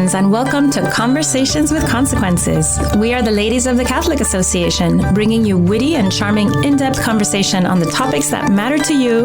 friends, and welcome to Conversations with Consequences. We are the ladies of the Catholic Association, bringing you witty and charming in-depth conversation on the topics that matter to you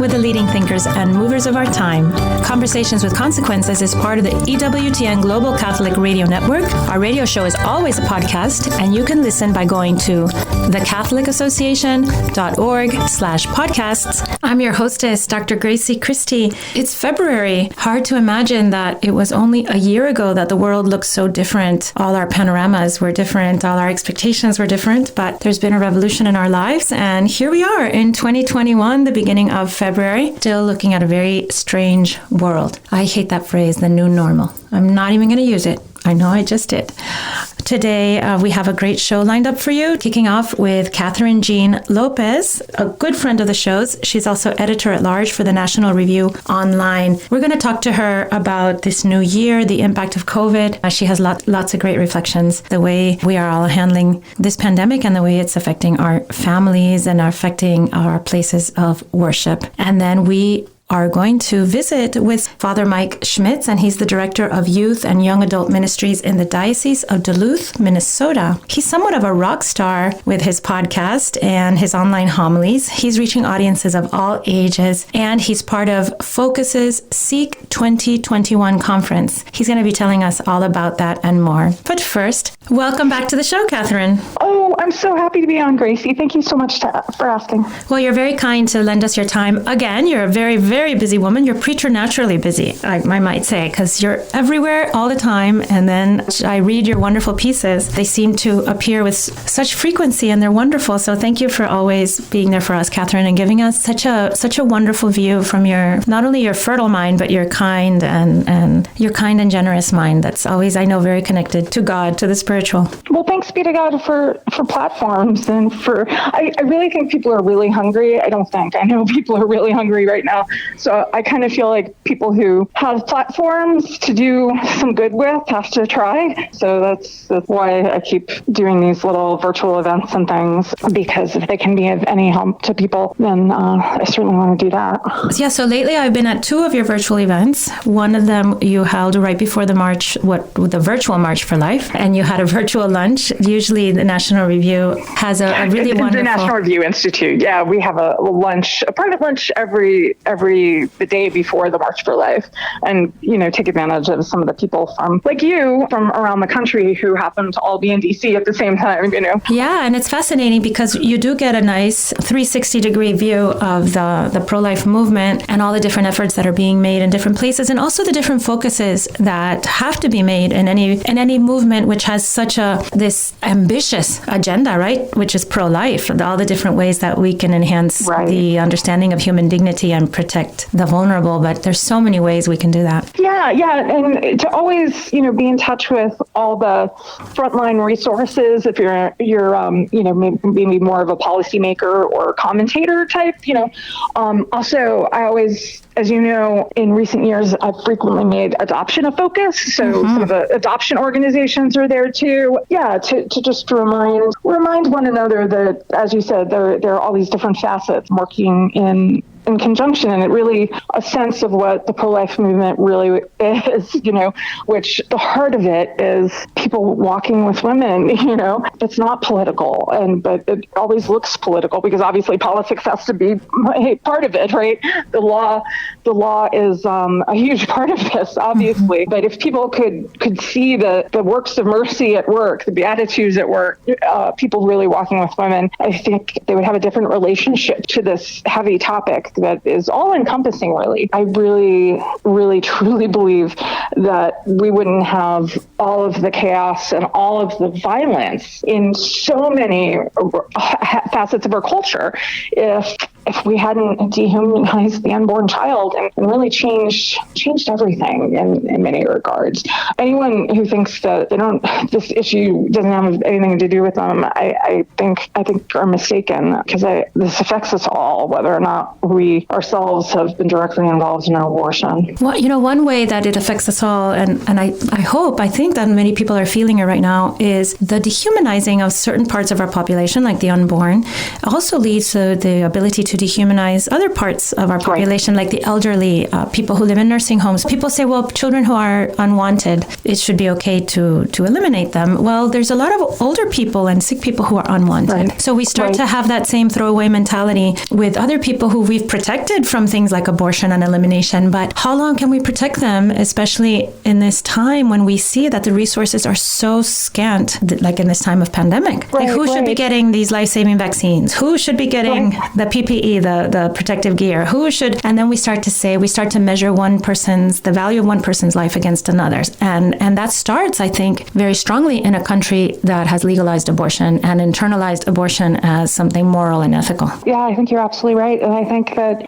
with the leading thinkers and movers of our time. Conversations with Consequences is part of the EWTN Global Catholic Radio Network. Our radio show is always a podcast, and you can listen by going to thecatholicassociation.org/podcasts. I'm your hostess, Dr. Grazie Christie. It's February. Hard to imagine that it was only a year ago that the world looked so different. All our panoramas were different. All our expectations were different. But there's been a revolution in our lives. And here we are in 2021, the beginning of February, still looking at a very strange world. I hate that phrase, the new normal. I'm not even going to use it. I know I just did. Today, we have a great show lined up for you, kicking off with Kathryn Jean Lopez, a good friend of the show's. She's also editor-at-large for the National Review Online. We're going to talk to her about this new year, the impact of COVID. She has lots of great reflections, the way we are all handling this pandemic and the way it's affecting our families and affecting our places of worship. And then we are going to visit with Father Mike Schmitz, and he's the Director of Youth and Young Adult Ministries in the Diocese of Duluth, Minnesota. He's somewhat of a rock star with his podcast and his online homilies. He's reaching audiences of all ages, and he's part of Focus's Seek 2021 conference. He's going to be telling us all about that and more. But first, welcome back to the show, Kathryn. Oh, I'm so happy to be on, Gracie. Thank you so much for asking. Well, you're very kind to lend us your time. Again, you're a very, very busy woman. You're preternaturally busy, I might say, because you're everywhere all the time. And then I read your wonderful pieces. They seem to appear with such frequency, and they're wonderful. So thank you for always being there for us, Kathryn, and giving us such a wonderful view from your, not only your fertile mind, but your kind and your kind and generous mind. That's always, I know, very connected to God, to the spiritual. Well, thanks be to God for platforms and I really think people are really hungry. I know people are really hungry right now. So I kind of feel like people who have platforms to do some good with have to try. So that's why I keep doing these little virtual events and things, because if they can be of any help to people, then I certainly want to do that. Yeah, so lately I've been at two of your virtual events. One of them you held right before the virtual March for Life, and you had a virtual lunch. Usually the National Review has a really wonderful... The National Review Institute, yeah, we have a private lunch every the day before the March for Life, and take advantage of some of the people from around the country who happen to all be in DC at the same time. Yeah, and it's fascinating because you do get a nice 360-degree view of the pro-life movement and all the different efforts that are being made in different places, and also the different focuses that have to be made in any movement which has this ambitious agenda, right? Which is pro-life, all the different ways that we can enhance the understanding of human dignity and protect the vulnerable, but there's so many ways we can do that. Yeah, and to always, be in touch with all the frontline resources if you're maybe more of a policymaker or commentator type, Also, I always, as you know, in recent years, I've frequently made adoption a focus. So some of the adoption organizations are there too. Yeah, to just remind one another that, as you said, there are all these different facets working in conjunction, and it really a sense of what the pro-life movement really is, which the heart of it is people walking with women, it's not political, but it always looks political because obviously politics has to be a part of it, right? The law is a huge part of this, obviously, but if people could see the works of mercy at work, the Beatitudes at work, people really walking with women, I think they would have a different relationship to this heavy topic that is all-encompassing, really. I really, really, truly believe that we wouldn't have all of the chaos and all of the violence in so many facets of our culture if we hadn't dehumanized the unborn child and really changed everything in many regards. Anyone who thinks that this issue doesn't have anything to do with them, I think are mistaken, because this affects us all, whether or not we ourselves have been directly involved in an abortion. Well, one way that it affects us all, and I think that many people are feeling it right now, is the dehumanizing of certain parts of our population, like the unborn, also leads to the ability to dehumanize other parts of our population, like the elderly, people who live in nursing homes. People say, well, children who are unwanted, it should be okay to eliminate them. Well, there's a lot of older people and sick people who are unwanted. Right. So we start to have that same throwaway mentality with other people who we've protected from things like abortion and elimination. But how long can we protect them, especially in this time when we see that the resources are so scant, like in this time of pandemic? Like who should be getting these life-saving vaccines? Who should be getting the PPE, the protective gear? Who should? And then we start to measure the value of one person's life against another's. And that starts, I think, very strongly in a country that has legalized abortion and internalized abortion as something moral and ethical. Yeah, I think you're absolutely right. And I think that,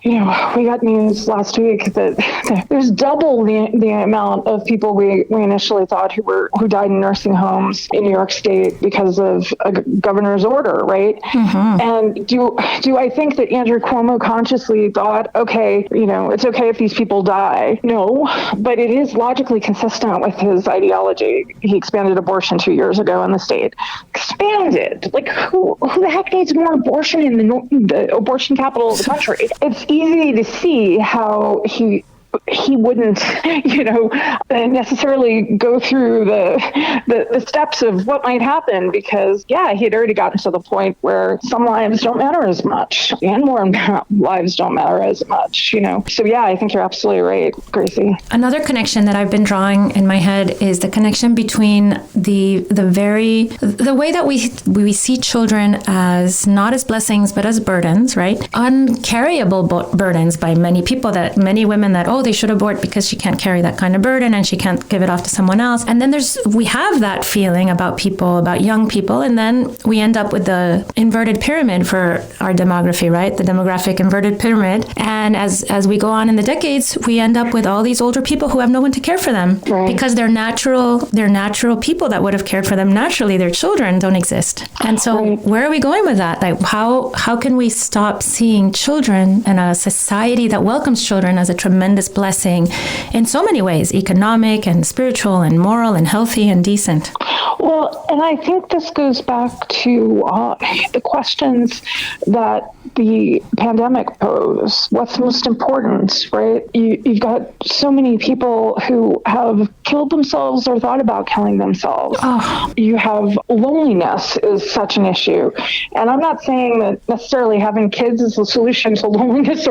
we got news last week that there's double the amount of people we initially thought who died in nursing homes in New York State because of a governor's order, right? Mm-hmm. And do I think that Andrew Cuomo consciously thought, okay, it's okay if these people die? No, but it is logically consistent with his ideology. He expanded abortion 2 years ago in the state. Expanded? Like who the heck needs more abortion in the abortion capital of the country? It's easy to see how he wouldn't, necessarily go through the steps of what might happen because, he had already gotten to the point where some lives don't matter as much and more lives don't matter as much, So, I think you're absolutely right, Gracie. Another connection that I've been drawing in my head is the connection between the way that we see children as not as blessings, but as burdens, right? Uncarryable burdens by many people, that many women that, they should abort because she can't carry that kind of burden and she can't give it off to someone else. And then we have that feeling about young people, and then we end up with the inverted pyramid for our demography, right? The demographic inverted pyramid. And as we go on in the decades, we end up with all these older people who have no one to care for them because they're natural people that would have cared for them naturally. Their children don't exist. And so where are we going with that? Like how can we stop seeing children and a society that welcomes children as a tremendous blessing in so many ways, economic and spiritual and moral and healthy and decent? Well, and I think this goes back to the questions that the pandemic pose. What's most important, right? You've got so many people who have killed themselves or thought about killing themselves. Oh. You have loneliness is such an issue. And I'm not saying that necessarily having kids is the solution to loneliness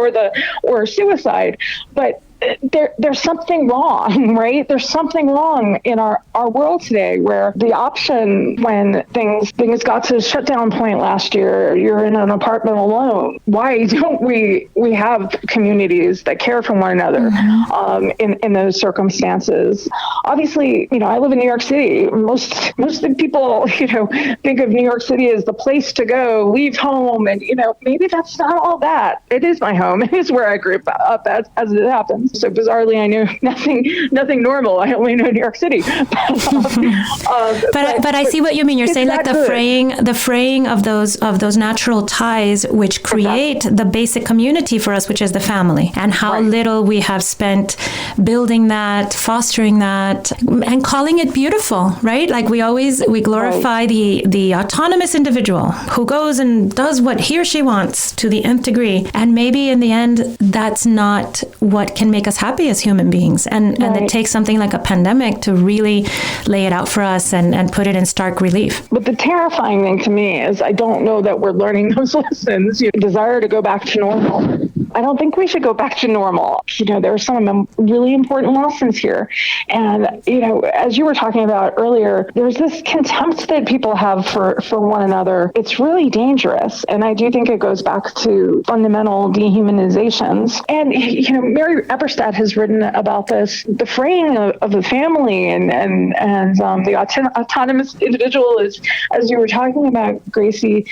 or suicide, but there's something wrong, right? There's something wrong in our world today where the option when things got to the shutdown point last year, you're in an apartment alone. Why don't we have communities that care for one another in those circumstances? Obviously, I live in New York City. Most of the people, think of New York City as the place to go, leave home. And, maybe that's not all that. It is my home. It is where I grew up as it happens. So bizarrely, I know nothing normal. I only know New York City. But I see what you mean. You're saying like the fraying of those natural ties, which create the basic community for us, which is the family, and how little we have spent building that, fostering that, and calling it beautiful, right? Like we glorify the autonomous individual who goes and does what he or she wants to the nth degree, and maybe in the end, that's not what can make us happy as human beings. And it takes something like a pandemic to really lay it out for us and put it in stark relief. But the terrifying thing to me is I don't know that we're learning those lessons. You desire to go back to normal. I don't think we should go back to normal. There are some really important lessons here. And, as you were talking about earlier, there's this contempt that people have for one another. It's really dangerous. And I do think it goes back to fundamental dehumanizations. And, Mary Eberstadt has written about this, the fraying of the family and the autonomous individual is, as you were talking about, Gracie,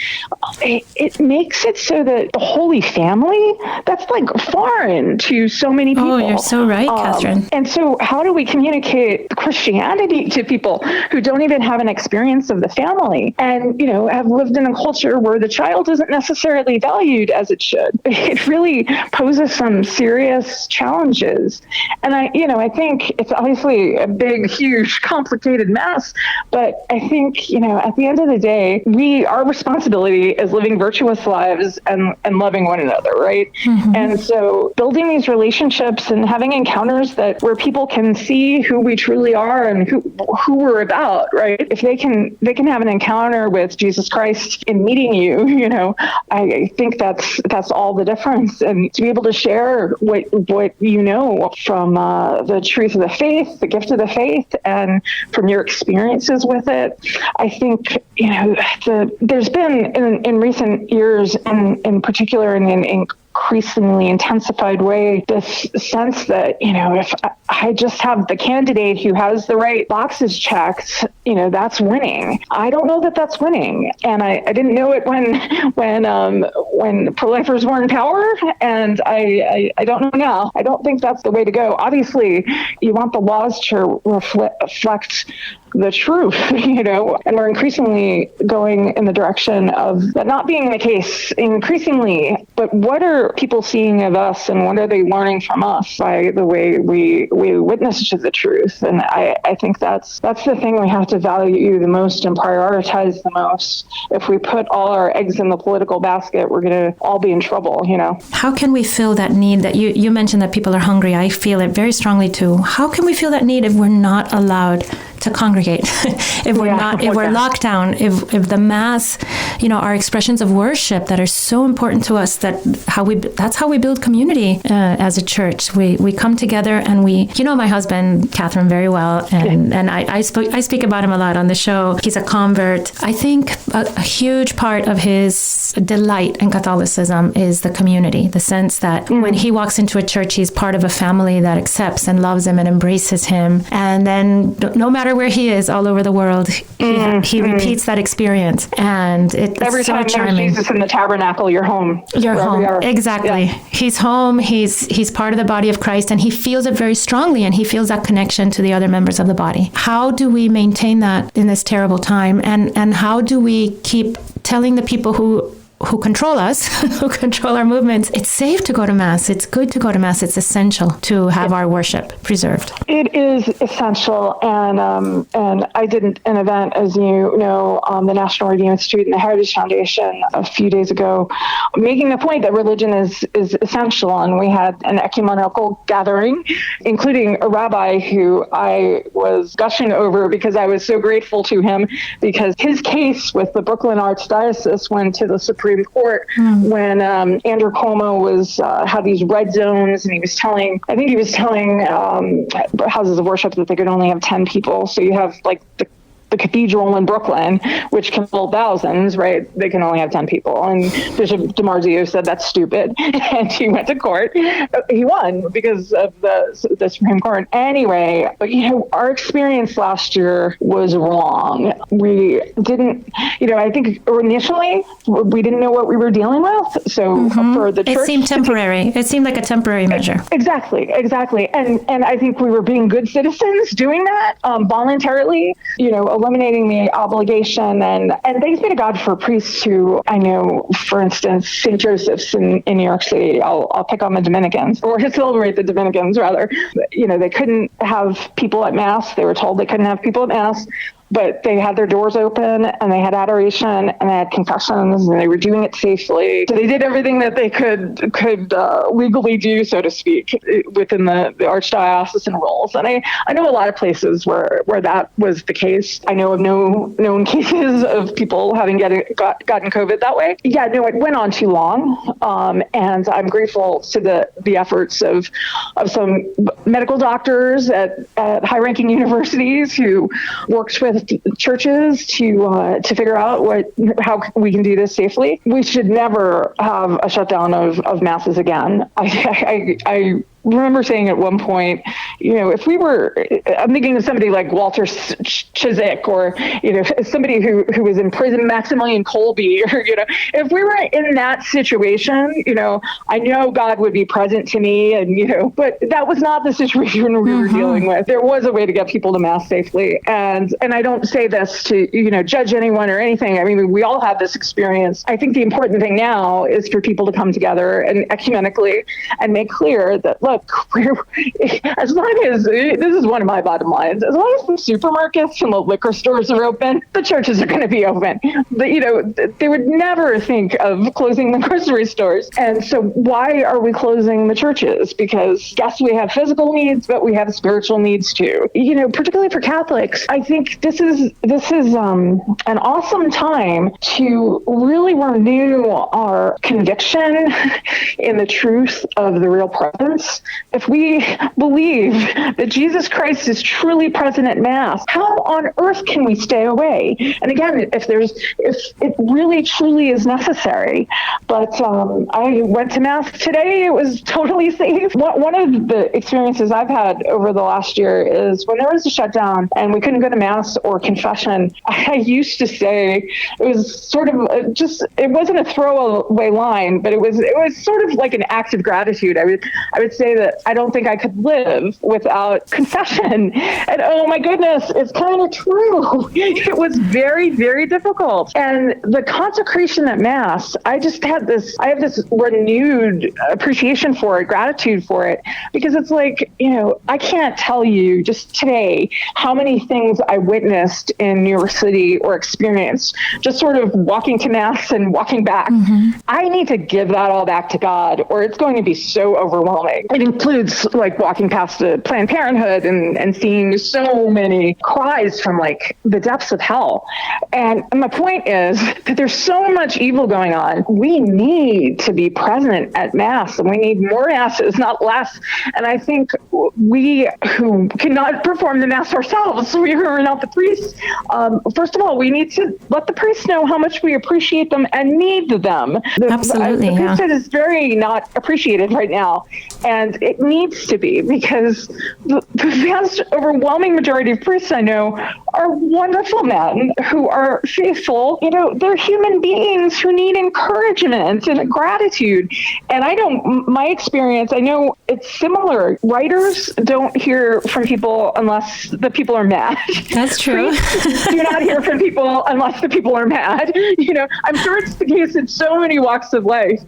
it makes it so that the Holy Family, that's like foreign to so many people. Oh, you're so right, Kathryn. And so how do we communicate Christianity to people who don't even have an experience of the family and, have lived in a culture where the child isn't necessarily valued as it should? It really poses some serious challenges. And I think it's obviously a big, huge, complicated mess, but I think, at the end of the day, our responsibility is living virtuous lives and loving one another, right? Mm-hmm. And so building these relationships and having encounters where people can see who we truly are and who we're about, right? If they can have an encounter with Jesus Christ in meeting you, I think that's all the difference. And to be able to share what from the truth of the faith, the gift of the faith, and from your experiences with it, I think there's been in recent years, in particular, in an increasingly intensified way, this sense that if I just have the candidate who has the right boxes checked, that's winning. I don't know that that's winning, and I didn't know it when pro-lifers were in power, and I don't know now. I don't think that's the way to go. Obviously, you want the laws to reflect the truth, and we're increasingly going in the direction of that not being the case increasingly. But what are people seeing of us, and what are they learning from us by the way we witness to the truth? And I think that's the thing we have to value the most and prioritize the most. If we put all our eggs in the political basket, we're going to all be in trouble, How can we fill that need that you mentioned, that people are hungry? I feel it very strongly too. How can we fill that need if we're not allowed to congregate, if we're locked down, if the mass, our expressions of worship that are so important to us, that's how we build community as a church. We come together and my husband, Kathryn, very well, and I speak about him a lot on the show. He's a convert. I think a huge part of his delight in Catholicism is the community, the sense that when he walks into a church, he's part of a family that accepts and loves him and embraces him. And then no matter where he is all over the world, he repeats that experience. And it's every so time charming. Jesus in the tabernacle, you're home. You're home. Exactly. Yeah. He's home. He's part of the body of Christ, and he feels it very strongly, and he feels that connection to the other members of the body. How do we maintain that in this terrible time? And how do we keep telling the people who control us, who control our movements, it's safe to go to Mass. It's good to go to Mass. It's essential to have our worship preserved. It is essential. And I did an event, as you know, the National Review Institute and the Heritage Foundation a few days ago, making the point that religion is essential. And we had an ecumenical gathering, including a rabbi who I was gushing over because I was so grateful to him, because his case with the Brooklyn Archdiocese went to the Supreme Court when Andrew Cuomo had these red zones, and he was telling houses of worship that they could only have 10 people. So you have like the cathedral in Brooklyn, which can hold thousands, right? They can only have 10 people. And Bishop DiMarzio said that's stupid. And he went to court. He won because of the Supreme Court. Anyway, but our experience last year was wrong. We didn't, I think initially we didn't know what we were dealing with. So for the church, it seemed temporary. It seemed like a temporary measure. Exactly. And I think we were being good citizens doing that voluntarily, eliminating the obligation. And thanks be to God for priests who I know, for instance, St. Joseph's in New York City. I'll pick on the Dominicans, or to celebrate the Dominicans rather. They couldn't have people at Mass. They were told they couldn't have people at Mass. But they had their doors open, and they had adoration, and they had confessions, and they were doing it safely. So they did everything that they could legally do, so to speak, within the archdiocesan rules. And I know a lot of places where that was the case. I know of no known cases of people having gotten COVID that way. Yeah, no, it went on too long, and I'm grateful to the efforts of some medical doctors at high-ranking universities who worked with churches to figure out how we can do this safely. We should never have a shutdown of masses again. I remember saying at one point, if we were, I'm thinking of somebody like Walter Chizik, or, somebody who was in prison, Maximilian Kolbe, or, if we were in that situation, I know God would be present to me, and, but that was not the situation we were dealing with. There was a way to get people to Mass safely. And I don't say this to, judge anyone or anything. I mean, we all have this experience. I think the important thing now is for people to come together and ecumenically and make clear that, look, as long as, this is one of my bottom lines, as long as the supermarkets and the liquor stores are open, the churches are going to be open. But, they would never think of closing the grocery stores. And so why are we closing the churches? Because yes, we have physical needs, but we have spiritual needs too. Particularly for Catholics, I think this is an awesome time to really renew our conviction in the truth of the real presence. If we believe that Jesus Christ is truly present at Mass, how on earth can we stay away? And again, if it really truly is necessary. But I went to Mass today. It was totally safe. One of the experiences I've had over the last year is when there was a shutdown and we couldn't go to Mass or confession, I used to say, it was sort of it wasn't a throwaway line, but it was sort of like an act of gratitude. I would say that I don't think I could live without confession. And oh my goodness, it's kind of true. It was very, very difficult. And the consecration at Mass, I have this renewed appreciation for it, gratitude for it, because it's like, I can't tell you just today how many things I witnessed in New York City or experienced just sort of walking to Mass and walking back. I need to give that all back to God, or it's going to be so overwhelming. It includes like walking past the Planned Parenthood and seeing so many cries from like the depths of hell. And my point is that there's so much evil going on. We need to be present at Mass, and we need more Masses, not less. And I think we who cannot perform the Mass ourselves, we who are not the priests, first of all, we need to let the priests know how much we appreciate them and need them. Absolutely, the priesthood is very not appreciated right now, and it needs to be, because the vast overwhelming majority of priests I know are wonderful men who are faithful. They're human beings who need encouragement and gratitude. And my experience, I know it's similar. Writers don't hear from people unless the people are mad. That's true. Priests do not hear from people unless the people are mad. I'm sure it's the case in so many walks of life.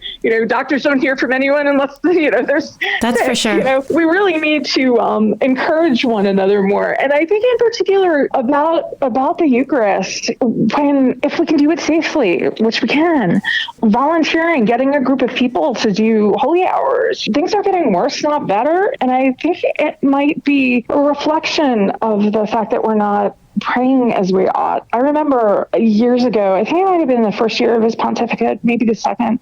Doctors don't hear from anyone unless there's. That's for sure. We really need to encourage one another more. And I think in particular about the Eucharist, if we can do it safely, which we can, volunteering, getting a group of people to do holy hours. Things are getting worse, not better. And I think it might be a reflection of the fact that we're not praying as we ought. I remember years ago, I think it might have been the first year of his pontificate, maybe the second,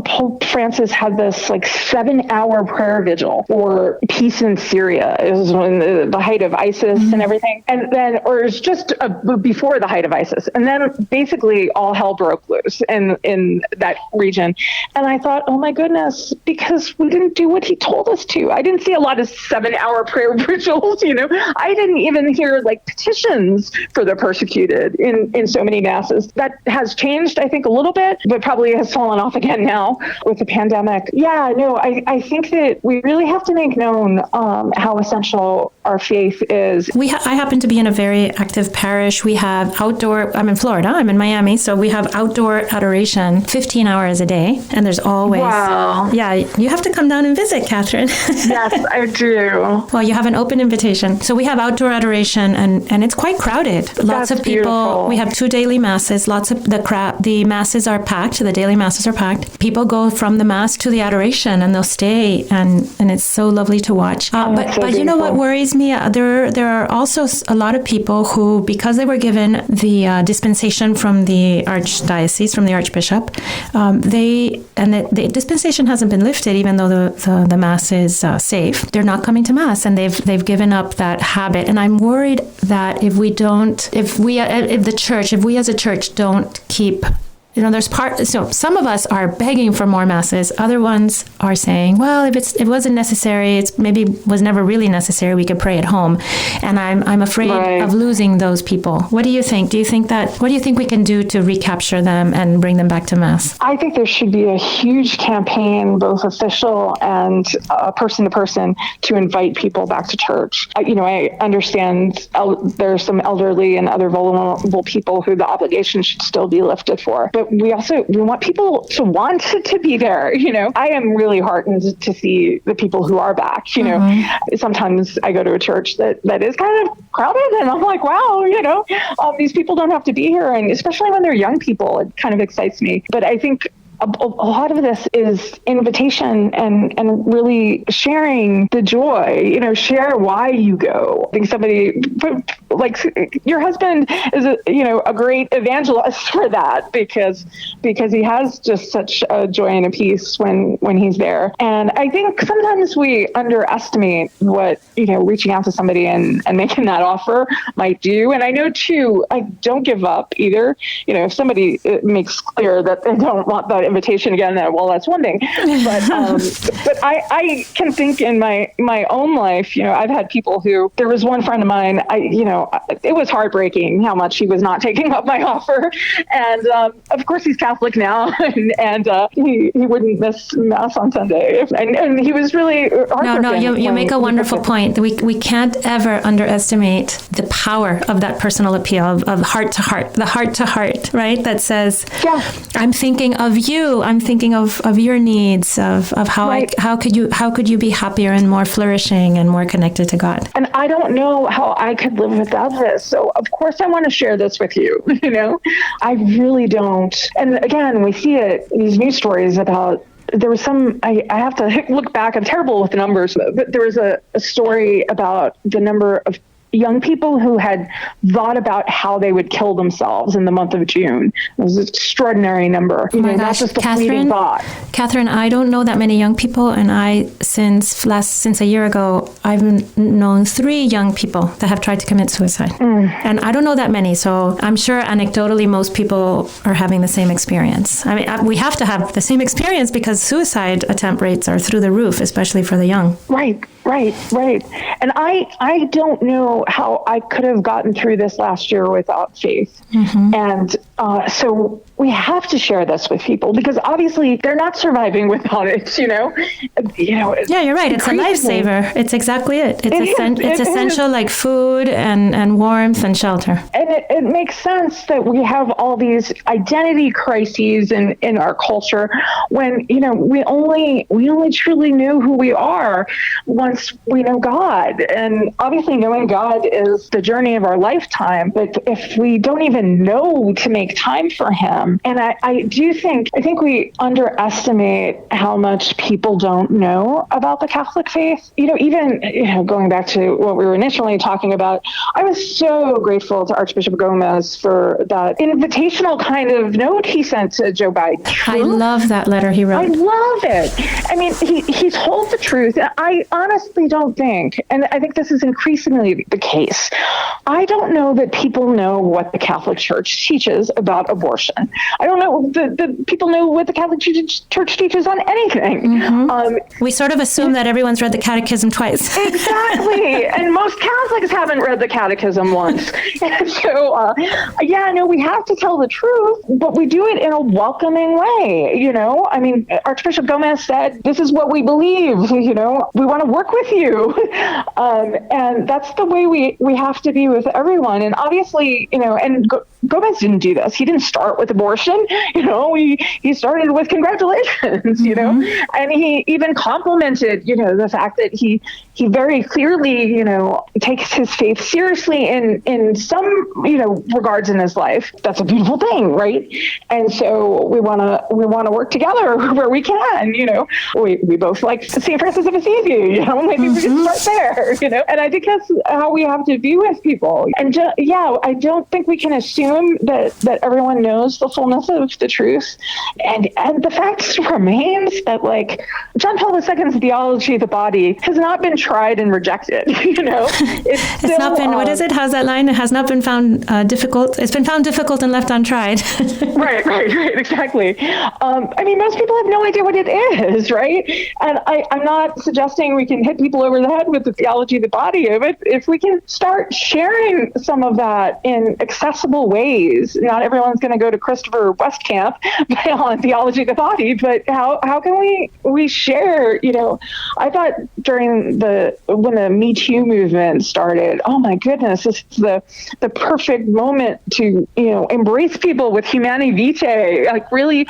Pope Francis had this 7-hour prayer vigil for peace in Syria. It was when the height of ISIS and everything. And then, or it was just before the height of ISIS. And then basically all hell broke loose in that region. And I thought, oh my goodness, because we didn't do what he told us to. I didn't see a lot of 7-hour prayer vigils, I didn't even hear petitions for the persecuted in so many masses. That has changed, I think, a little bit, but probably has fallen off again now with the pandemic. I think that we really have to make known how essential our faith is. I happen to be in a very active parish. We have outdoor, I'm in Florida, I'm in Miami, so we have outdoor adoration 15 hours a day, and there's always... Wow. Yeah, you have to come down and visit, Kathryn. Yes, I do. Well, you have an open invitation. So we have outdoor adoration, and it's quite crowded. Lots of people. Beautiful. We have 2 daily masses. Lots of the masses are packed. The daily masses are packed. People go from the Mass to the adoration, and they'll stay, and it's so lovely to watch. But you know what worries me? There are also a lot of people who, because they were given the dispensation from the archdiocese, from the archbishop, the dispensation hasn't been lifted, even though the Mass is safe. They're not coming to Mass, and they've given up that habit. And I'm worried that if we as a church don't keep so some of us are begging for more masses. Other ones are saying, well, if it wasn't necessary, it's maybe was never really necessary. We could pray at home. And I'm afraid of losing those people. What do you think? What do you think we can do to recapture them and bring them back to Mass? I think there should be a huge campaign, both official and person to person, to invite people back to church. I understand there's some elderly and other vulnerable people who the obligation should still be lifted for. But we want people to want to be there. I am really heartened to see the people who are back. Sometimes I go to a church that is kind of crowded, and I'm like, wow, these people don't have to be here. And especially when they're young people, it kind of excites me. But I think a lot of this is invitation and really sharing the joy, share why you go. I think somebody like your husband is a great evangelist for that because he has just such a joy and a peace when he's there. And I think sometimes we underestimate what, reaching out to somebody and making that offer might do. And I know too, I don't give up either. If somebody makes clear that they don't want that invitation again, well, that's one thing. But I can think in my own life, I've had people who, there was one friend of mine, it was heartbreaking how much he was not taking up my offer. And of course he's Catholic now, and he wouldn't miss Mass on Sunday. And he was really heartbroken. No, you make a wonderful point. We can't ever underestimate the power of that personal appeal of heart to heart, the heart to heart, right? That says, I'm thinking of you. I'm thinking of your needs, of how how could you be happier and more flourishing and more connected to God. And I don't know how I could live without this. So of course I want to share this with you. I really don't. And again, we see it, these news stories about, there was some, I have to look back, I'm terrible with the numbers, but there was a story about the number of young people who had thought about how they would kill themselves in the month of June. It was an extraordinary number. Oh my gosh, not just a fleeting thought. Kathryn, I don't know that many young people, and since a year ago, I've known 3 young people that have tried to commit suicide. And I don't know that many, so I'm sure anecdotally most people are having the same experience. I mean, we have to have the same experience because suicide attempt rates are through the roof, especially for the young. Right. And I don't know how I could have gotten through this last year without faith. And so we have to share this with people because obviously they're not surviving without it, Yeah, you're right. It's a lifesaver. It's exactly it. It's essential like food and warmth and shelter. And it makes sense that we have all these identity crises in our culture when, we only truly know who we are once we know God. And obviously knowing God is the journey of our lifetime. But if we don't even know to make time for him, and I think we underestimate how much people don't know about the Catholic faith. Even going back to what we were initially talking about, I was so grateful to Archbishop Gomez for that invitational kind of note he sent to Joe Biden. I love that letter he wrote. I love it. I mean, he told the truth. I honestly don't think, and I think this is increasingly the case, I don't know that people know what the Catholic Church teaches about abortion. I don't know that people know what the Catholic Church teaches on anything. We sort of assume that everyone's read the catechism twice. Exactly. And most Catholics haven't read the catechism once. And so, we have to tell the truth, but we do it in a welcoming way. I mean, Archbishop Gomez said, this is what we believe, we want to work with you. And that's the way we have to be with everyone. And obviously, and Gomez didn't do this. He didn't start with abortion. He started with congratulations, and he even complimented, the fact that he very clearly, takes his faith seriously in some, regards in his life. That's a beautiful thing, right? And so we want to work together where we can, we both like St. Francis of Assisi, maybe we can start there, and I think that's how we have to be with people. And I don't think we can assume assume that everyone knows the fullness of the truth. And the fact remains that, like, John Paul II's theology of the body has not been tried and rejected. It's not been, what is it? How's that line? It has not been found difficult. It's been found difficult and left untried. Right, exactly. Most people have no idea what it is, right? And I'm not suggesting we can hit people over the head with the theology of the body of it. If we can start sharing some of that in accessible ways, not everyone's going to go to Christopher Westcamp on theology of the body, but how can we share? I thought when the Me Too movement started, oh my goodness, this is the perfect moment to embrace people with humani vitae, like really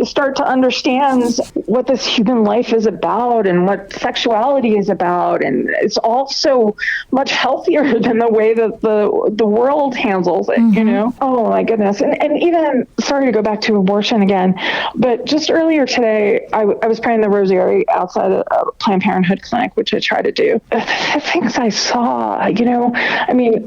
start to understand what this human life is about and what sexuality is about, and it's all so much healthier than the way that the world handles it. Oh my goodness. And even, sorry to go back to abortion again, but just earlier today I was praying the rosary outside a Planned Parenthood clinic, which I try to do. The things I saw,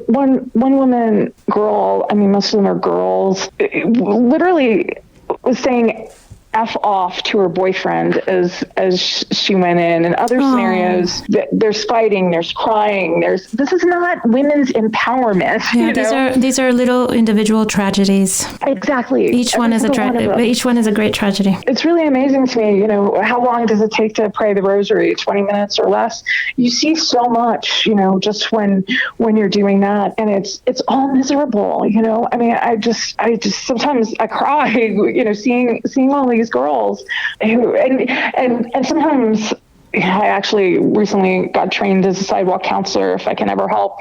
one woman, girl, most of them are girls, literally was saying F off to her boyfriend as she went in. And other scenarios, there's fighting, there's crying, this is not women's empowerment. Yeah, these are little individual tragedies. Exactly. Each one is a great tragedy. It's really amazing to me, how long does it take to pray the rosary? 20 minutes or less? You see so much, just when you're doing that, and it's all miserable, I just sometimes I cry, seeing all these girls who, and sometimes I actually recently got trained as a sidewalk counselor, if I can ever help,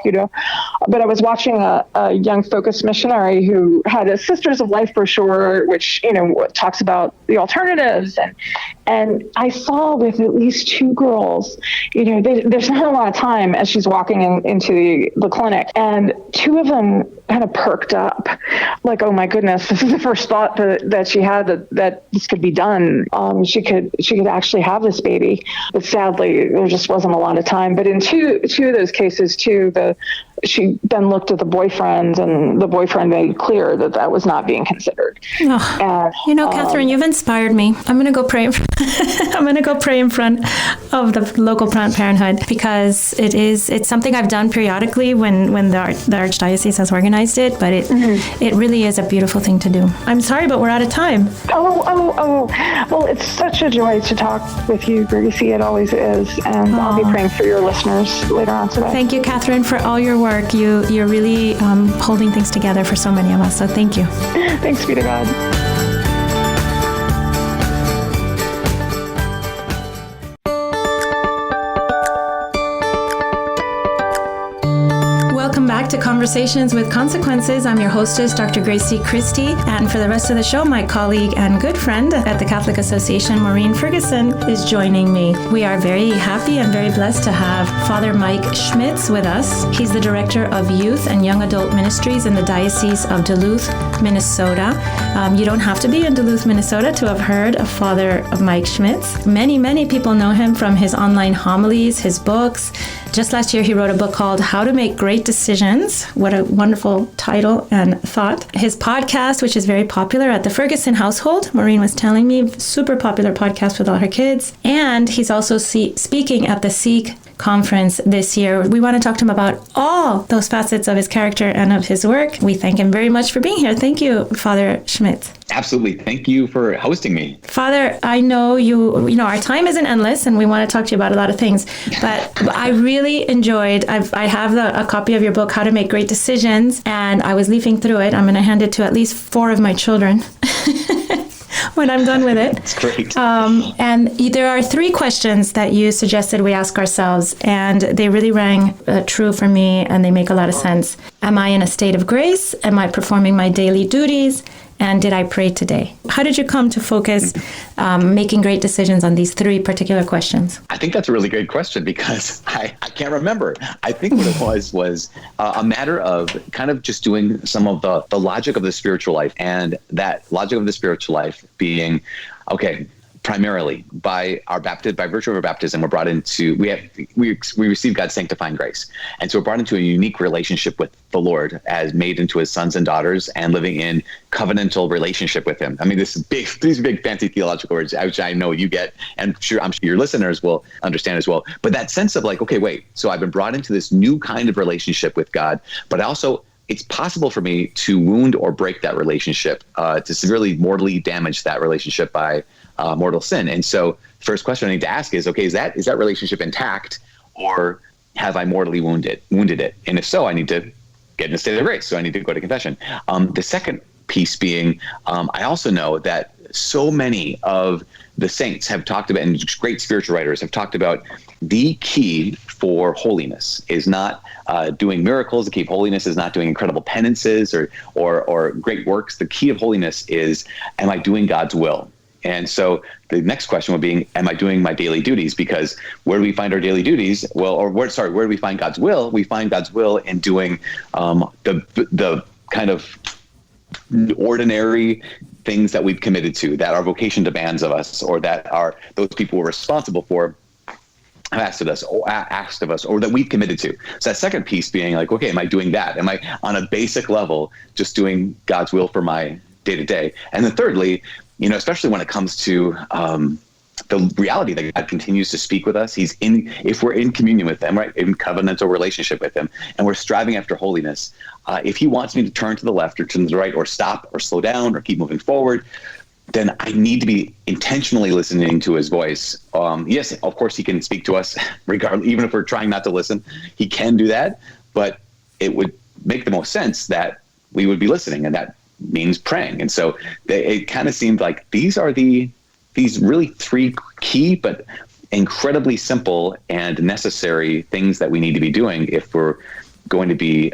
but I was watching a young Focus missionary who had a Sisters of Life brochure, which, talks about the alternatives. And I saw with at least two girls, there's not a lot of time as she's walking into the clinic, and two of them kind of perked up, like, oh my goodness, this is the first thought that she had that this could be done. She could actually have this baby, but sadly there just wasn't a lot of time. But in two of those cases too, she then looked at the boyfriend, and the boyfriend made clear that was not being considered. Kathryn, you've inspired me. I'm going to go pray. I'm going to go pray in front of the local Planned Parenthood, because it's something I've done periodically when the Archdiocese has organized it, but it really is a beautiful thing to do. I'm sorry, but we're out of time. Oh. Well, it's such a joy to talk with you, Grazie. It always is. And I'll be praying for your listeners later on today. Thank you, Kathryn, for all your work. You're really holding things together for so many of us. So thank you. Thanks be to God. Welcome back to Conversations with Consequences. I'm your hostess, Dr. Grazie Christie, and for the rest of the show, my colleague and good friend at the Catholic Association, Maureen Ferguson, is joining me. We are very happy and very blessed to have Father Mike Schmitz with us. He's the Director of Youth and Young Adult Ministries in the Diocese of Duluth, Minnesota. You don't have to be in Duluth, Minnesota to have heard of Father Mike Schmitz. Many, many people know him from his online homilies, his books. Just last year, he wrote a book called How to Make Great Decisions. What a wonderful title and thought. His podcast, which is very popular at the Ferguson household, Maureen was telling me, super popular podcast with all her kids. And he's also speaking at the Seek conference this year. We want to talk to him about all those facets of his character and of his work. We thank him very much for being here. Thank you, Father Schmitz. Absolutely. Thank you for hosting me. Father, I know our time isn't endless and we want to talk to you about a lot of things, but I really enjoyed, I have a copy of your book, How to Make Great Decisions, and I was leafing through it. I'm going to hand it to at least 4 of my children when I'm done with it. That's great. And there are 3 questions that you suggested we ask ourselves, and they really rang true for me, and they make a lot of sense. Am I in a state of grace? Am I performing my daily duties? And did I pray today? How did you come to focus making great decisions on these 3 particular questions? I think that's a really great question, because I can't remember. I think what it was a matter of kind of just doing some of the logic of the spiritual life, and that logic of the spiritual life being, okay, primarily by virtue of our baptism, we're brought into, we receive God's sanctifying grace. And so we're brought into a unique relationship with the Lord as made into his sons and daughters and living in covenantal relationship with him. I mean, these big fancy theological words, which I know you get, and I'm sure your listeners will understand as well. But that sense of like, okay, wait, so I've been brought into this new kind of relationship with God, but also it's possible for me to wound or break that relationship, to severely mortally damage that relationship by mortal sin. And so first question I need to ask is, okay, is that relationship intact, or have I mortally wounded it? And if so, I need to get in a state of grace. So I need to go to confession. The second piece being, I also know that so many of the saints have talked about, and great spiritual writers have talked about, the key for holiness is not doing miracles. The key of holiness is not doing incredible penances or great works. The key of holiness is, am I doing God's will? And so the next question would be, am I doing my daily duties? Because where do we find our daily duties? Well, where do we find God's will? We find God's will in doing the kind of ordinary things that we've committed to, that our vocation demands of us, or that those people we're responsible for have asked of us, or that we've committed to. So that second piece being like, okay, am I doing that? Am I on a basic level just doing God's will for my day to day? And then thirdly, especially when it comes to the reality that God continues to speak with us. If we're in communion with him, right, in covenantal relationship with him, and we're striving after holiness, if he wants me to turn to the left or turn to the right, or stop or slow down or keep moving forward, then I need to be intentionally listening to his voice. Yes, of course, he can speak to us regardless, even if we're trying not to listen. He can do that, but it would make the most sense that we would be listening, and that means praying. And so it kind of seemed like these really three key but incredibly simple and necessary things that we need to be doing if we're going to be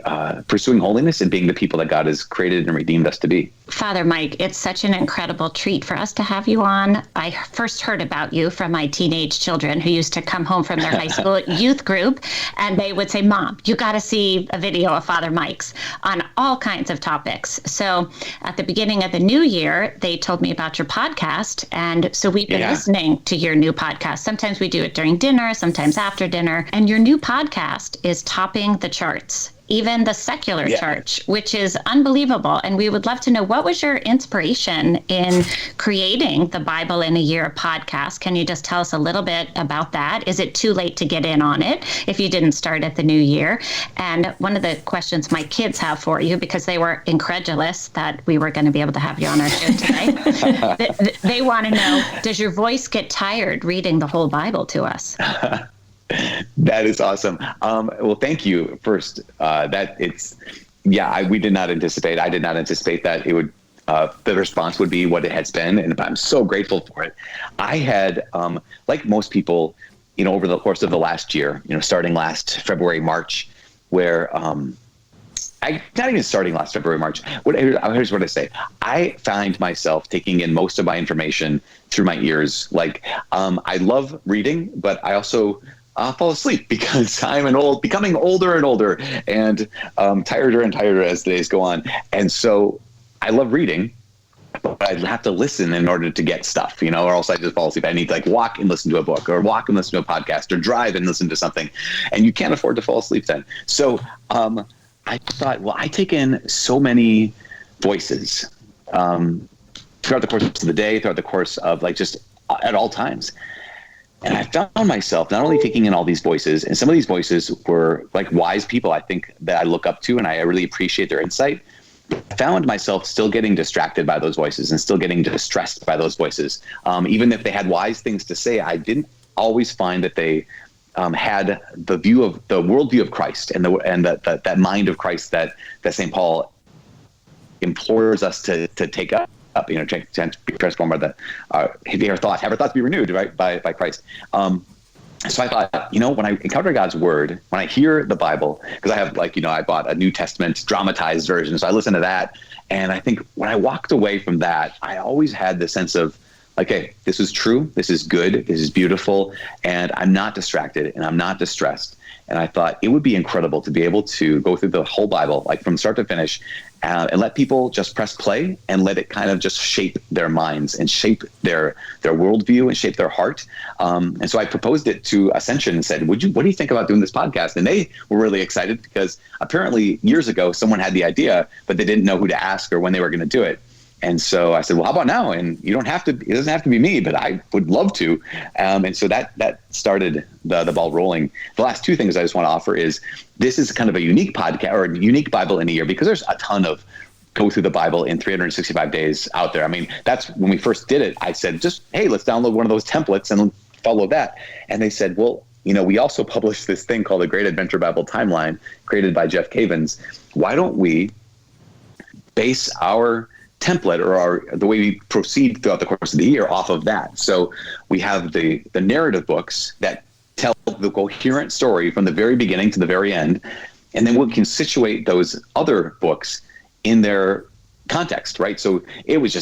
pursuing holiness and being the people that God has created and redeemed us to be. Father Mike, it's such an incredible treat for us to have you on. I first heard about you from my teenage children who used to come home from their high school youth group, and they would say, Mom, you got to see a video of Father Mike's on all kinds of topics. So at the beginning of the new year, they told me about your podcast. And so we've been listening to your new podcast. Sometimes we do it during dinner, sometimes after dinner. And your new podcast is topping the charts, even the secular church, which is unbelievable. And we would love to know, what was your inspiration in creating the Bible in a Year podcast? Can you just tell us a little bit about that? Is it too late to get in on it if you didn't start at the new year? And one of the questions my kids have for you, because they were incredulous that we were going to be able to have you on our show today, they want to know, does your voice get tired reading the whole Bible to us? That is awesome. Well, thank you first. I did not anticipate that it would, the response would be what it has been. And I'm so grateful for it. I had, like most people, over the course of the last year, starting last February, March, where, not even starting last February, March. Here's what I say. I find myself taking in most of my information through my ears. Like, I love reading, but I also fall asleep because I'm becoming older and older, and tireder and tireder as the days go on. And so I love reading, but I have to listen in order to get stuff, or else I just fall asleep. I need to walk and listen to a book, or walk and listen to a podcast, or drive and listen to something. And you can't afford to fall asleep then. So I thought, well, I take in so many voices throughout the course of the day, throughout the course of just at all times. And I found myself not only taking in all these voices, and some of these voices were wise people I think that I look up to, and I really appreciate their insight. I found myself still getting distracted by those voices and still getting distressed by those voices. Even if they had wise things to say, I didn't always find that they had the worldview of Christ and that mind of Christ that St. Paul implores us to take up. To be transformed by have our thoughts be renewed, right, by Christ. So I thought, when I encounter God's word, when I hear the Bible, because I have I bought a New Testament dramatized version, so I listen to that, and I think when I walked away from that, I always had this sense of okay, this is true, this is good, this is beautiful, and I'm not distracted and I'm not distressed. And I thought it would be incredible to be able to go through the whole Bible, like from start to finish, and let people just press play and let it kind of just shape their minds and shape their worldview and shape their heart. And so I proposed it to Ascension and said, what do you think about doing this podcast? And they were really excited because apparently years ago, someone had the idea, but they didn't know who to ask or when they were going to do it. And so I said, well, how about now? And it doesn't have to be me, but I would love to. And so that started the ball rolling. The last two things I just want to offer is this is kind of a unique podcast or a unique Bible in a year because there's a ton of go through the Bible in 365 days out there. I mean, that's when we first did it. I said, hey, let's download one of those templates and follow that. And they said, well, we also published this thing called the Great Adventure Bible Timeline created by Jeff Cavins. Why don't we base our template or the way we proceed throughout the course of the year off of that? So we have the narrative books that tell the coherent story from the very beginning to the very end, and then we can situate those other books in their context, right? So it was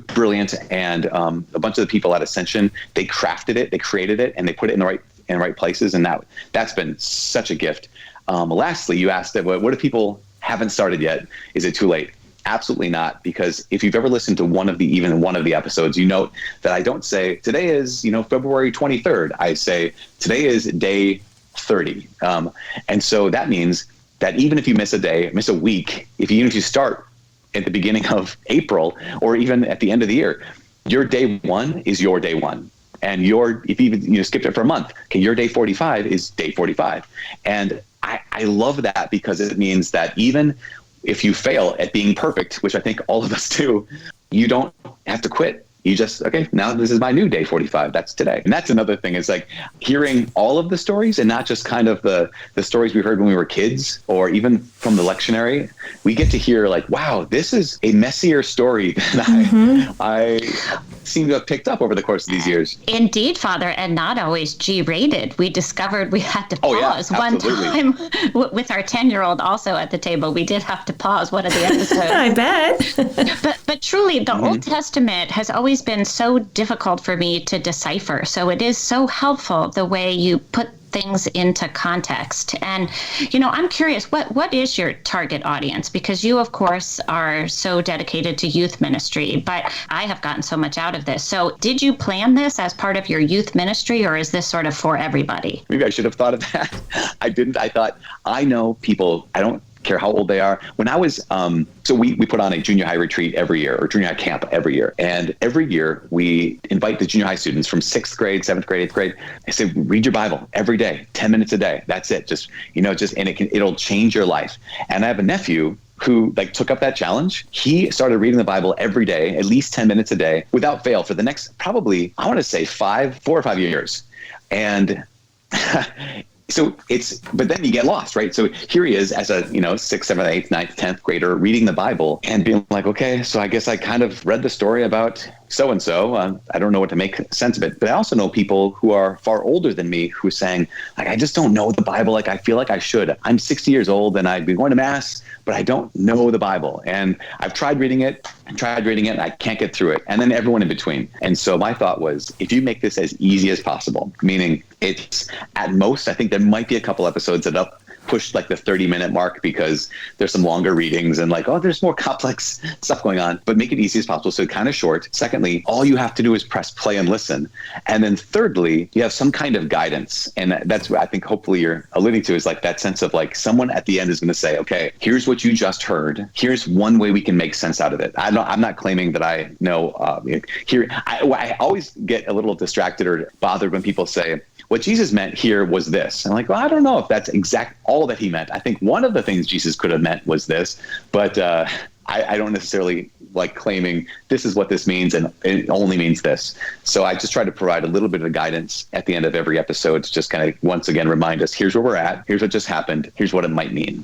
brilliant, and a bunch of the people at Ascension, they crafted it, they created it, and they put it in the right places, and that's been such a gift. Lastly, you asked that what if people haven't started yet? Is it too late? Absolutely not, because if you've ever listened to even one of the episodes, you note that I don't say today is February 23rd. I say today is day 30, and so that means that even if you miss a day, miss a week, even if you start at the beginning of April or even at the end of the year, your day one is your day one, and if you skipped it for a month, okay, your day 45 is day 45, and I love that because it means that even if you fail at being perfect, which I think all of us do, you don't have to quit. You just, okay, now this is my new day 45. That's today. And that's another thing. It's like hearing all of the stories and not just kind of the stories we heard when we were kids or even from the lectionary. We get to hear like, wow, this is a messier story than I seem to have picked up over the course of these years. Indeed, Father, and not always G-rated. We discovered we had to pause one time with our 10-year-old also at the table. We did have to pause one of the episodes. I bet. But truly, the Old Testament has always been so difficult for me to decipher. So it is so helpful the way you put things into context. And, I'm curious, what is your target audience? Because you, of course, are so dedicated to youth ministry, but I have gotten so much out of this. So did you plan this as part of your youth ministry, or is this sort of for everybody? Maybe I should have thought of that. I didn't. I thought, I know people, I don't care how old they are. When I was, so we put on a junior high retreat every year, or junior high camp every year. And every year we invite the junior high students from 6th grade, 7th grade, 8th grade. I say, read your Bible every day, 10 minutes a day. That's it. And it'll change your life. And I have a nephew who took up that challenge. He started reading the Bible every day, at least 10 minutes a day, without fail for the next, probably, I want to say 4 or 5 years. And but then you get lost, right? So here he is as a, 6th, 7th, 8th, 9th, 10th grader reading the Bible and being like, okay, so I guess I kind of read the story about so-and-so. I don't know what to make sense of it. But I also know people who are far older than me who are saying, I just don't know the Bible like I feel like I should. I'm 60 years old and I've been going to Mass, but I don't know the Bible. And I've tried reading it, and I can't get through it. And then everyone in between. And so my thought was, if you make this as easy as possible, meaning it's at most, I think there might be a couple episodes that push the 30-minute mark because there's some longer readings and there's more complex stuff going on, but make it easy as possible. So kind of short. Secondly, all you have to do is press play and listen. And then thirdly, you have some kind of guidance. And that's what I think hopefully you're alluding to is that sense of someone at the end is going to say, okay, here's what you just heard. Here's one way we can make sense out of it. I'm not claiming that I know I always get a little distracted or bothered when people say, what Jesus meant here was this. And I'm like, well, I don't know if that's all that he meant. I think one of the things Jesus could have meant was this, but I don't necessarily claiming this is what this means and it only means this. So I just try to provide a little bit of guidance at the end of every episode to just kind of once again remind us, here's where we're at, here's what just happened, here's what it might mean.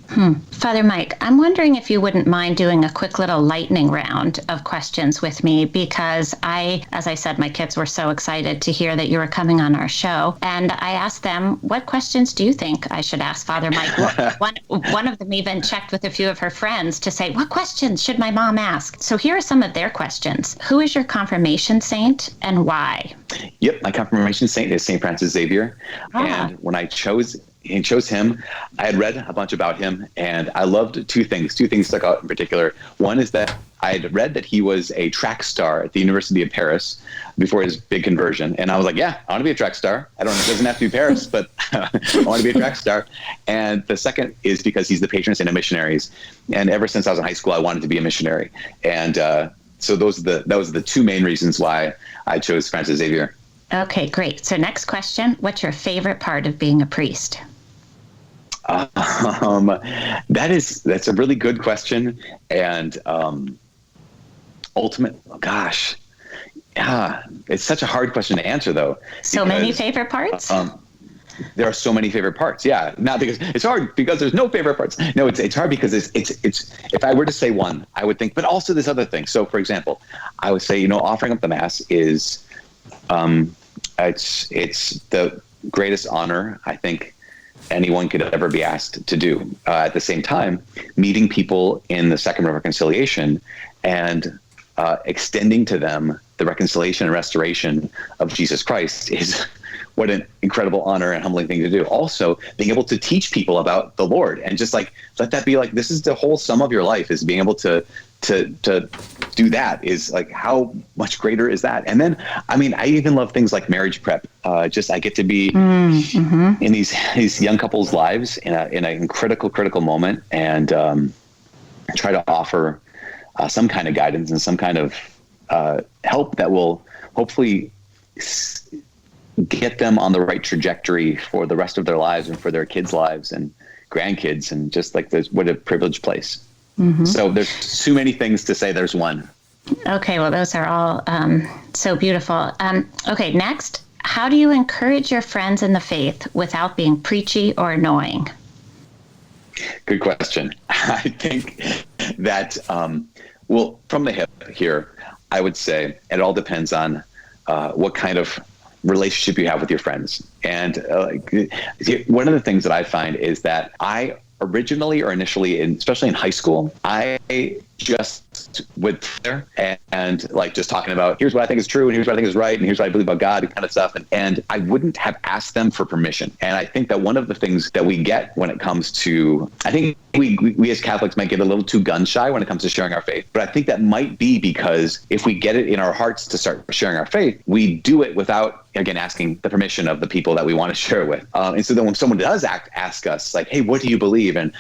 Father Mike, I'm wondering if you wouldn't mind doing a quick little lightning round of questions with me, because as I said, my kids were so excited to hear that you were coming on our show. And I asked them, what questions do you think I should ask Father Mike? One of them even checked with a few of her friends to say, what questions should my mom ask? So here are some of their questions. Who is your confirmation saint and why? Yep, my confirmation saint is St. Francis Xavier. And when I chose him, I had read a bunch about him, and I loved two things. Two things stuck out in particular. One is that I had read that he was a track star at the University of Paris before his big conversion. And I was like, yeah, I want to be a track star. It doesn't have to be Paris, but I want to be a track star. And the second is because he's the patron saint of missionaries. And ever since I was in high school, I wanted to be a missionary. And so those are the two main reasons why I chose Francis Xavier. Okay, great. So next question, what's your favorite part of being a priest? That's a really good question. And it's such a hard question to answer, though. So many favorite parts? There are so many favorite parts. Yeah, not because it's hard because there's no favorite parts. No, it's hard because it's if I were to say one, I would think, but also this other thing. So for example, I would say, offering up the Mass is, it's the greatest honor I think anyone could ever be asked to do. At the same time, meeting people in the sacrament of reconciliation and extending to them the reconciliation and restoration of Jesus Christ is what an incredible honor and humbling thing to do. Also, being able to teach people about the Lord and just let that be this is the whole sum of your life, is being able to do that is how much greater is that? And then, I even love things like marriage prep. I get to be in these young couples' lives in a critical moment and try to offer some kind of guidance and some kind of help that will hopefully get them on the right trajectory for the rest of their lives and for their kids' lives and grandkids, and just what a privileged place. Mm-hmm. So there's too many things to say there's one. Okay, well, those are all so beautiful. Okay, next, how do you encourage your friends in the faith without being preachy or annoying? Good question. I think that, from the hip here, I would say it all depends on what kind of relationship you have with your friends. And one of the things that I find is that I originally or initially, especially in high school, I just would there and just talking about here's what I think is true and here's what I think is right and here's what I believe about God and kind of stuff. And I wouldn't have asked them for permission. And I think that one of the things that we get when it comes to, I think we as Catholics might get a little too gun shy when it comes to sharing our faith. But I think that might be because if we get it in our hearts to start sharing our faith, we do it without, again, asking the permission of the people that we want to share it with. And so then when someone does ask us hey, what do you believe? And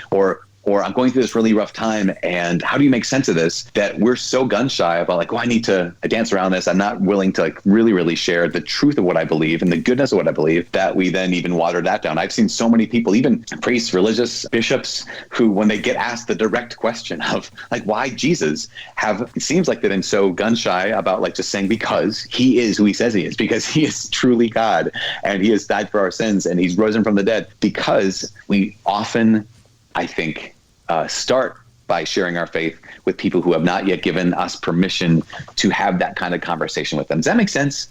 or I'm going through this really rough time and how do you make sense of this, that we're so gun shy about I need to dance around this. I'm not willing to really, really share the truth of what I believe and the goodness of what I believe, that we then even water that down. I've seen so many people, even priests, religious bishops, who when they get asked the direct question of why Jesus, it seems like they've been so gun shy about just saying because he is who he says he is, because he is truly God and he has died for our sins and he's risen from the dead, because we often, I think, start by sharing our faith with people who have not yet given us permission to have that kind of conversation with them. Does that make sense?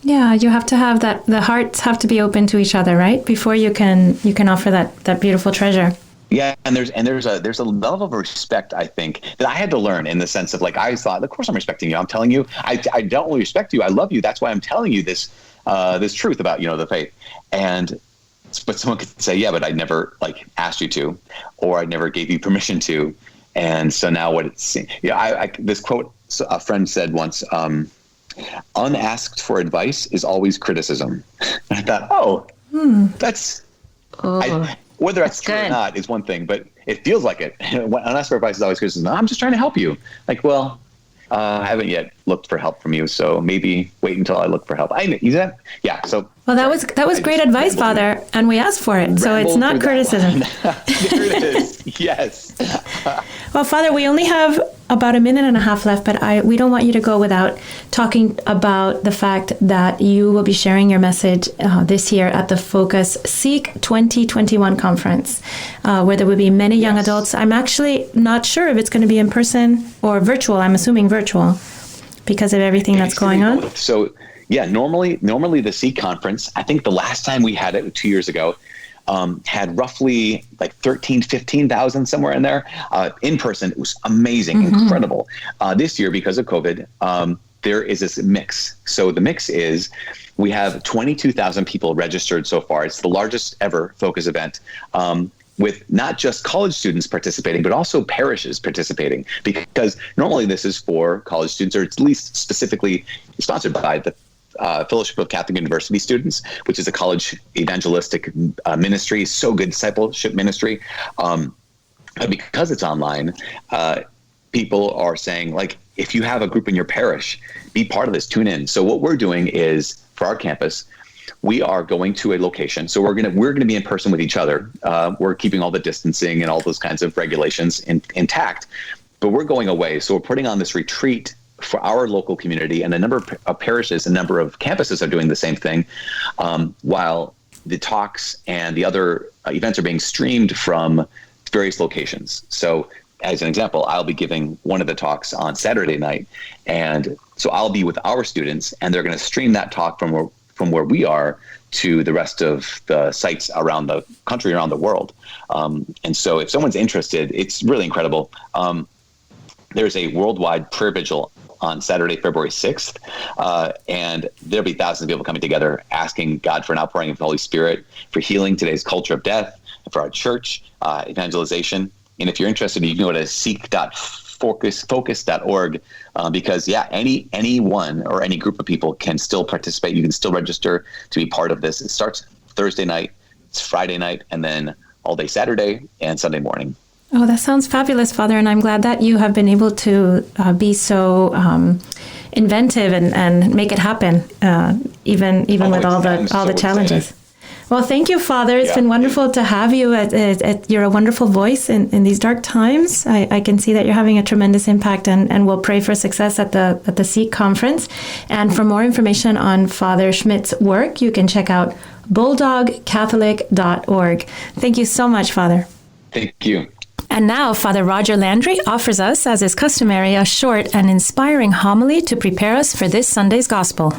Yeah, you have to have that. The hearts have to be open to each other, right? Before you can offer that beautiful treasure. Yeah, and there's a level of respect, I think, that I had to learn, in the sense of I thought, of course I'm respecting you. I'm telling you, I don't only respect you, I love you. That's why I'm telling you this truth about the faith. But someone could say, yeah, but I never asked you to, or I never gave you permission to. And so now what it's, this quote a friend said once, unasked for advice is always criticism. And I thought, that's, whether that's true or not is one thing, but it feels like it. Unasked for advice is always criticism. I'm just trying to help you. I haven't yet looked for help from you, so maybe wait until I look for help. So. Well, that was great advice, Father, and we asked for it, so it's not criticism. There it is. Yes. Well, Father, we only have about a minute and a half left, but we don't want you to go without talking about the fact that you will be sharing your message this year at the Focus Seek 2021 conference, where there will be many young adults. I'm actually not sure if it's going to be in person or virtual. I'm assuming virtual because of everything that's going on. So, yeah, normally the Seek conference, I think the last time we had it 2 years ago, had roughly like 15,000 somewhere in there. In person, it was amazing, incredible. This year, because of COVID, there is this mix. So the mix is we have 22,000 people registered so far. It's the largest ever Focus event, with not just college students participating, but also parishes participating, because normally this is for college students, or at least specifically sponsored by the Fellowship of Catholic University Students, which is a college evangelistic ministry, so good discipleship ministry. But because it's online, people are saying, like, if you have a group in your parish, be part of this, tune in. So what we're doing is, for our campus, we are going to a location. So we're gonna be in person with each other. We're keeping all the distancing and all those kinds of regulations intact, but we're going away. So we're putting on this retreat for our local community, and a number of parishes, a number of campuses are doing the same thing, while the talks and the other events are being streamed from various locations. So as an example, I'll be giving one of the talks on Saturday night, and so I'll be with our students, and they're going to stream that talk from where we are to the rest of the sites around the country, around the world. And so if someone's interested, it's really incredible. There's a worldwide prayer vigil on Saturday, February 6th, and there'll be thousands of people coming together asking God for an outpouring of the Holy Spirit, for healing today's culture of death, for our church, evangelization. And if you're interested, you can go to seek.focus.org, because anyone or any group of people can still participate. You can still register to be part of this. It starts Thursday night, it's Friday night, and then all day Saturday and Sunday morning. Oh, that sounds fabulous, Father, and I'm glad that you have been able to be so inventive and make it happen, even with all the challenges. Excited. Well, thank you, Father. It's been wonderful to have you. You're a wonderful voice in these dark times. I can see that you're having a tremendous impact, and we'll pray for success at the Seek conference. And for more information on Father Schmitz's work, you can check out bulldogcatholic.org. Thank you so much, Father. Thank you. And now, Father Roger Landry offers us, as is customary, a short and inspiring homily to prepare us for this Sunday's Gospel.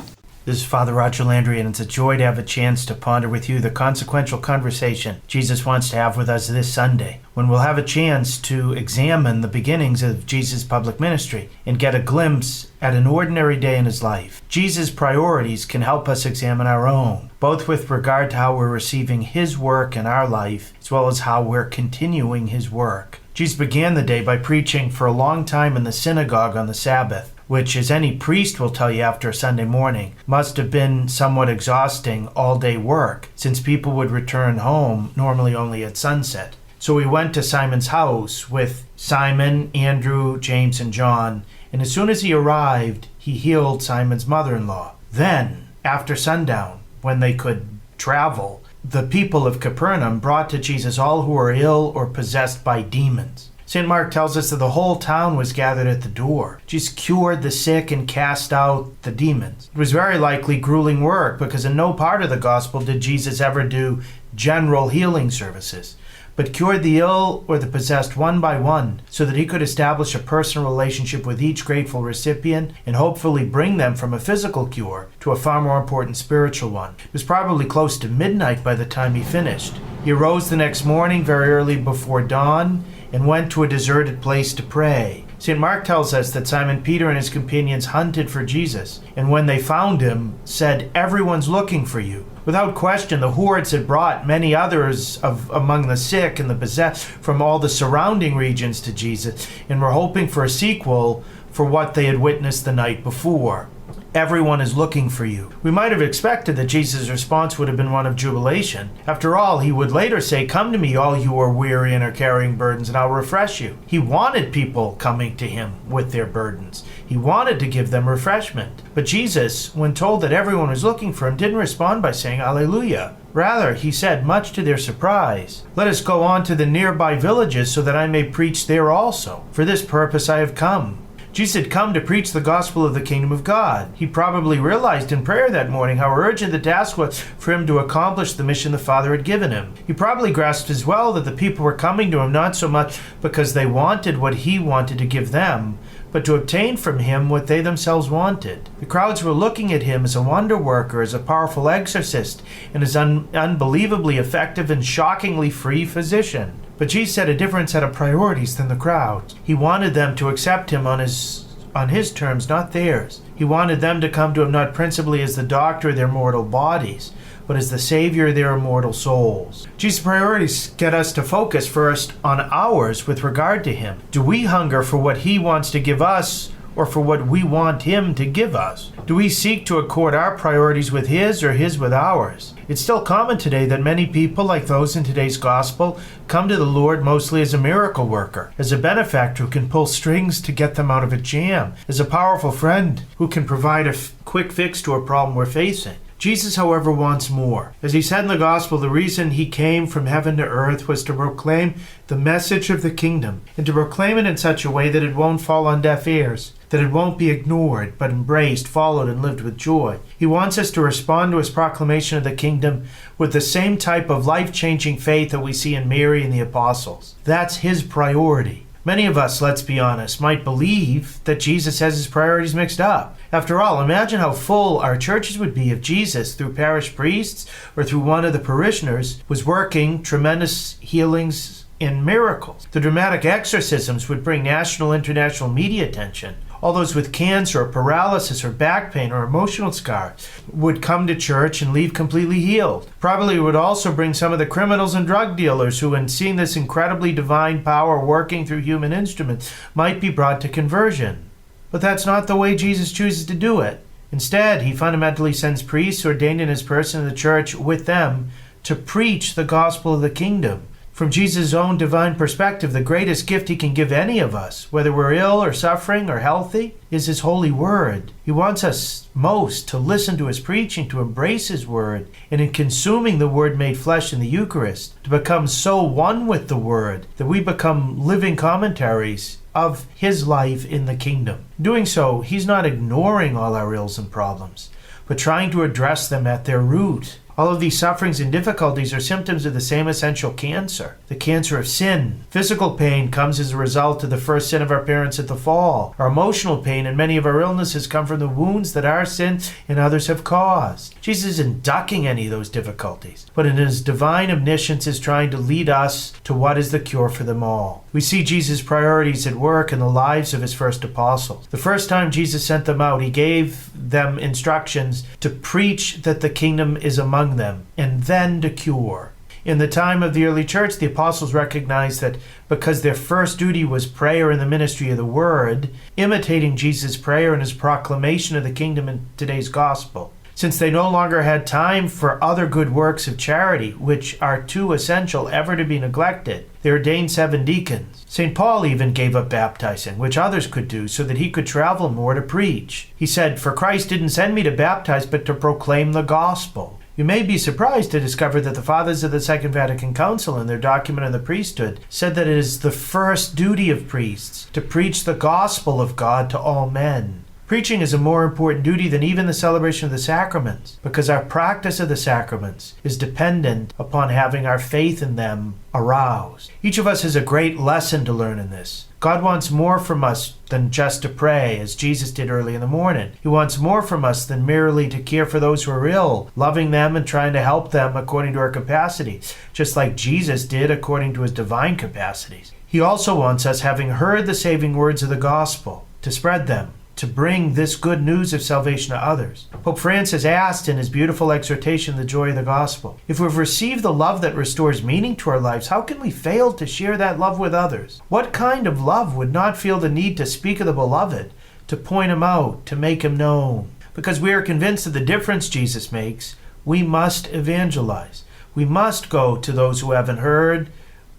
This is Father Roger Landry, and it's a joy to have a chance to ponder with you the consequential conversation Jesus wants to have with us this Sunday, when we'll have a chance to examine the beginnings of Jesus' public ministry and get a glimpse at an ordinary day in his life. Jesus' priorities can help us examine our own, both with regard to how we're receiving his work in our life, as well as how we're continuing his work. Jesus began the day by preaching for a long time in the synagogue on the Sabbath, which, as any priest will tell you after a Sunday morning, must have been somewhat exhausting all-day work, since people would return home normally only at sunset. So he went to Simon's house with Simon, Andrew, James, and John, and as soon as he arrived, he healed Simon's mother-in-law. Then, after sundown, when they could travel, the people of Capernaum brought to Jesus all who were ill or possessed by demons. St. Mark tells us that the whole town was gathered at the door. Jesus cured the sick and cast out the demons. It was very likely grueling work, because in no part of the gospel did Jesus ever do general healing services, but cured the ill or the possessed one by one, so that he could establish a personal relationship with each grateful recipient and hopefully bring them from a physical cure to a far more important spiritual one. It was probably close to midnight by the time he finished. He arose the next morning very early before dawn and went to a deserted place to pray. St. Mark tells us that Simon Peter and his companions hunted for Jesus, and when they found him, said, "Everyone's looking for you." Without question, the hordes had brought many others among the sick and the possessed from all the surrounding regions to Jesus, and were hoping for a sequel for what they had witnessed the night before. Everyone is looking for you. We might have expected that Jesus' response would have been one of jubilation. After all, he would later say, "Come to me, all you who are weary and are carrying burdens, and I'll refresh you." He wanted people coming to him with their burdens. He wanted to give them refreshment. But Jesus, when told that everyone was looking for him, didn't respond by saying, "Alleluia." Rather, he said, much to their surprise, "Let us go on to the nearby villages so that I may preach there also. For this purpose I have come." Jesus had come to preach the gospel of the kingdom of God. He probably realized in prayer that morning how urgent the task was for him to accomplish the mission the Father had given him. He probably grasped as well that the people were coming to him not so much because they wanted what he wanted to give them, but to obtain from him what they themselves wanted. The crowds were looking at him as a wonder worker, as a powerful exorcist, and as an unbelievably effective and shockingly free physician. But Jesus had a different set of priorities than the crowds. He wanted them to accept him on his terms, not theirs. He wanted them to come to him not principally as the doctor of their mortal bodies, but as the Savior of their immortal souls. Jesus' priorities get us to focus first on ours with regard to him. Do we hunger for what he wants to give us, or for what we want him to give us? Do we seek to accord our priorities with his or his with ours? It's still common today that many people, like those in today's gospel, come to the Lord mostly as a miracle worker, as a benefactor who can pull strings to get them out of a jam, as a powerful friend who can provide a quick fix to a problem we're facing. Jesus, however, wants more. As he said in the gospel, the reason he came from heaven to earth was to proclaim the message of the kingdom, and to proclaim it in such a way that it won't fall on deaf ears, that it won't be ignored, but embraced, followed, and lived with joy. He wants us to respond to his proclamation of the kingdom with the same type of life-changing faith that we see in Mary and the apostles. That's his priority. Many of us, let's be honest, might believe that Jesus has his priorities mixed up. After all, imagine how full our churches would be if Jesus, through parish priests or through one of the parishioners, was working tremendous healings and miracles. The dramatic exorcisms would bring national, international media attention. All those with cancer or paralysis or back pain or emotional scars would come to church and leave completely healed. Probably it would also bring some of the criminals and drug dealers who, in seeing this incredibly divine power working through human instruments, might be brought to conversion. But that's not the way Jesus chooses to do it. Instead, he fundamentally sends priests ordained in his person in the church with them to preach the gospel of the kingdom. From Jesus' own divine perspective, the greatest gift he can give any of us, whether we're ill or suffering or healthy, is his holy word. He wants us most to listen to his preaching, to embrace his word, and in consuming the word made flesh in the Eucharist, to become so one with the word that we become living commentaries of his life in the kingdom. Doing so, he's not ignoring all our ills and problems, but trying to address them at their root. All of these sufferings and difficulties are symptoms of the same essential cancer, the cancer of sin. Physical pain comes as a result of the first sin of our parents at the fall. Our emotional pain and many of our illnesses come from the wounds that our sin and others have caused. Jesus isn't ducking any of those difficulties, but in his divine omniscience is trying to lead us to what is the cure for them all. We see Jesus' priorities at work in the lives of his first apostles. The first time Jesus sent them out, he gave them instructions to preach that the kingdom is among them, and then to cure. In the time of the early church, the apostles recognized that because their first duty was prayer and the ministry of the word, imitating Jesus' prayer and his proclamation of the kingdom in today's gospel. Since they no longer had time for other good works of charity, which are too essential ever to be neglected, they ordained 7 deacons. St. Paul even gave up baptizing, which others could do, so that he could travel more to preach. He said, "For Christ didn't send me to baptize, but to proclaim the gospel." You may be surprised to discover that the Fathers of the Second Vatican Council, in their document on the priesthood, said that it is the first duty of priests to preach the gospel of God to all men. Preaching is a more important duty than even the celebration of the sacraments, because our practice of the sacraments is dependent upon having our faith in them aroused. Each of us has a great lesson to learn in this. God wants more from us than just to pray, as Jesus did early in the morning. He wants more from us than merely to care for those who are ill, loving them and trying to help them according to our capacities, just like Jesus did according to his divine capacities. He also wants us, having heard the saving words of the gospel, to spread them, to bring this good news of salvation to others. Pope Francis asked in his beautiful exhortation, The Joy of the Gospel, if we've received the love that restores meaning to our lives, how can we fail to share that love with others? What kind of love would not feel the need to speak of the beloved, to point him out, to make him known? Because we are convinced of the difference Jesus makes, we must evangelize. We must go to those who haven't heard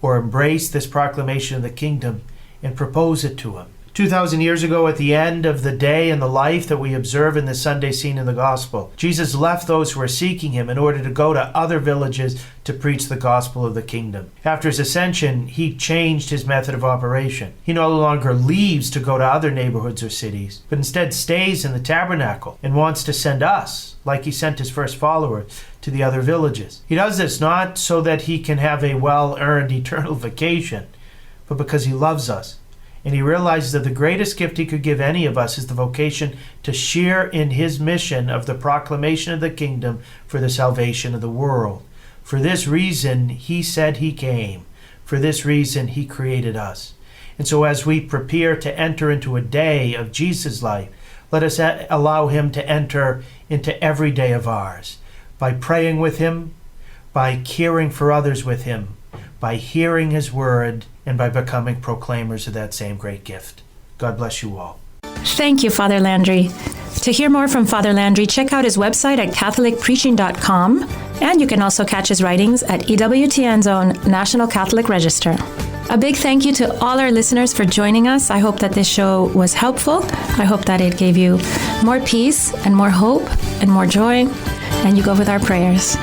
or embraced this proclamation of the kingdom and propose it to them. 2,000 years ago, at the end of the day and the life that we observe in this Sunday scene in the Gospel, Jesus left those who were seeking him in order to go to other villages to preach the gospel of the kingdom. After his ascension, he changed his method of operation. He no longer leaves to go to other neighborhoods or cities, but instead stays in the tabernacle and wants to send us, like he sent his first followers, to the other villages. He does this not so that he can have a well-earned eternal vacation, but because he loves us And he realizes that the greatest gift he could give any of us is the vocation to share in his mission of the proclamation of the kingdom for the salvation of the world. For this reason, he said he came. For this reason, he created us. And so as we prepare to enter into a day of Jesus' life, let us allow him to enter into every day of ours by praying with him, by caring for others with him, by hearing his word, and by becoming proclaimers of that same great gift. God bless you all. Thank you, Father Landry. To hear more from Father Landry, check out his website at catholicpreaching.com, and you can also catch his writings at EWTN's own National Catholic Register. A big thank you to all our listeners for joining us. I hope that this show was helpful. I hope that it gave you more peace and more hope and more joy, and you go with our prayers.